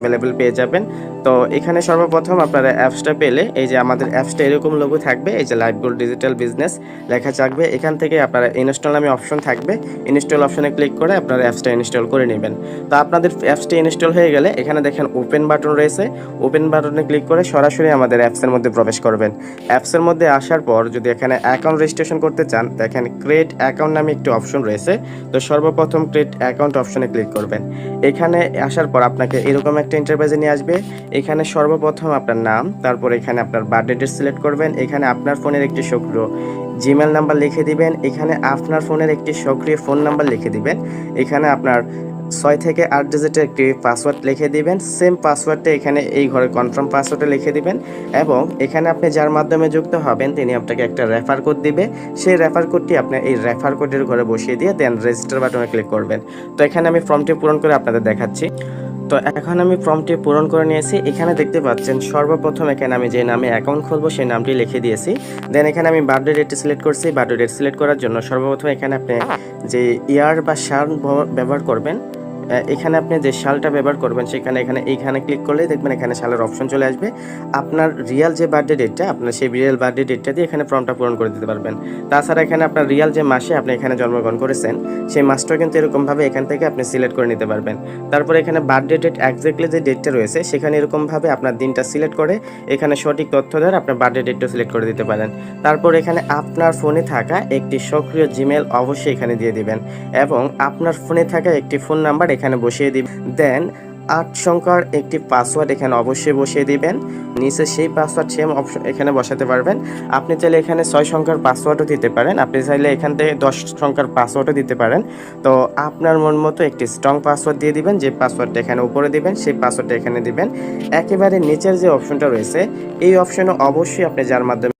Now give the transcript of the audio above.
Available পেয়ে যাবেন। তো এখানে সর্বপ্রথম আপনারা অ্যাপসটা পেলে এই যে আমাদের অ্যাপসটা এরকম লোগো থাকবে, এই যে লাইভ গোল্ড ডিজিটাল বিজনেস লেখা থাকবে। এখান থেকে আপনারা ইনস্টল নামে অপশন থাকবে। ইনস্টল অপশনে ক্লিক করে আপনারা অ্যাপসটা ইনস্টল করে নেবেন। তো আপনাদের অ্যাপসটা ইনস্টল হয়ে গেলে এখানে দেখেন ওপেন বাটন রয়েছে। ওপেন বাটনে ক্লিক করে সরাসরি আমাদের অ্যাপসের মধ্যে প্রবেশ করবেন। অ্যাপসের মধ্যে আসার পর যদি এখানে অ্যাকাউন্ট রেজিস্ট্রেশন করতে চান, দেখেন ক্রিয়েট অ্যাকাউন্ট নামে একটি অপশন রয়েছে। তো সর্বপ্রথম ক্রিয়েট অ্যাকাউন্ট অপশনে ক্লিক করবেন। এখানে আসার পর আপনাকে এরকম একটা ইন্টারফেসে নিয়ে আসবে। এখানে সর্বপ্রথম আপনার নাম, তারপর এখানে আপনার বার্থডে ডেট সিলেক্ট করবেন। এখানে আপনার ফোনের একটি সক্রিয় জিমেল নাম্বার লিখে দিবেন। এখানে আপনার ফোনের একটি সক্রিয় ফোন নাম্বার লিখে দিবেন। এখানে আপনার 6 থেকে 8 ডিজিটের একটি পাসওয়ার্ড লিখে দিবেন। সেম পাসওয়ার্ডটা এখানে এই ঘরে কনফার্ম পাসওয়ার্ডে লিখে দিবেন এবং এখানে আপনি যার মাধ্যমে যুক্ত হবেন তিনি আপনাকে একটা রেফার কোড দিবে। সেই রেফার কোডটি আপনি এই রেফার কোডের ঘরে বসিয়ে দিয়ে দেন রেজিস্টার বাটনে ক্লিক করবেন। তো এখানে আমি ফর্মটি পূরণ করে আপনাদের দেখাচ্ছি। তো এখন আমি ফর্মটি পূরণ করে নিয়েছি। এখানে দেখতে পাচ্ছেন সর্বপ্রথম এখানে আমি যে নামে অ্যাকাউন্ট খুলবো সেই নামটি লিখে দিয়েছি। দেন এখানে আমি বার্থডে ডেটটি সিলেক্ট করছি। বার্থডে ডেট সিলেক্ট করার জন্য সর্বপ্রথম এখানে আপনি যে ইয়ার বা সাল ব্যবহার করবেন, এখানে আপনি যে সালটা ব্যবহার করবেন এইখানে ক্লিক করলেই দেখবেন এখানে সালের অপশন চলে আসবে। আপনার রিয়াল যে বার্থডে ডেটটা, আপনার সেই রিয়াল বার্থডে ডেটটা দিয়ে এখানে ফর্মটা পূরণ করে দিতে পারবেন। তাছাড়া এখানে আপনার রিয়াল যে মাসে আপনি এখানে জন্মগ্রহণ করেছেন সেই মাসটাও কিন্তু এরকমভাবে এখান থেকে আপনি সিলেক্ট করে নিতে পারবেন। তারপর এখানে বার্থডে ডেট এক্স্যাক্টলি যে ডেটটা রয়েছে সেখানে এরকমভাবে আপনার দিনটা সিলেক্ট করে এখানে সঠিক তথ্য দ্বারা আপনার বার্থডে ডেটটা সিলেক্ট করে দিতে পারেন। তারপর এখানে আপনার ফোনে থাকা একটি সক্রিয় জিমেল অবশ্যই এখানে দিয়ে দিবেন এবং আপনার ফোনে থাকা একটি ফোন নাম্বার এখানে বসিয়ে দিবেন। দেন 8 সংখ্যার একটি পাসওয়ার্ড এখানে অবশ্যই বসিয়ে দিবেন। নিচে সেই পাসওয়ার্ড সেম অপশন এখানে বসাতে পারবেন। আপনি চাইলে এখানে 6 সংখ্যার পাসওয়ার্ডও দিতে পারেন। আপনি চাইলে এখান থেকে 10 সংখ্যার পাসওয়ার্ডও দিতে পারেন। তো আপনার মন মতো একটি স্ট্রং পাসওয়ার্ড দিয়ে দিবেন। যে পাসওয়ার্ডটা এখানে উপরে দিবেন সেই পাসওয়ার্ডটা এখানে দিবেন। একেবারে নিচের যে অপশনটা রয়েছে এই অপশনে অবশ্যই আপনি যার মাধ্যমে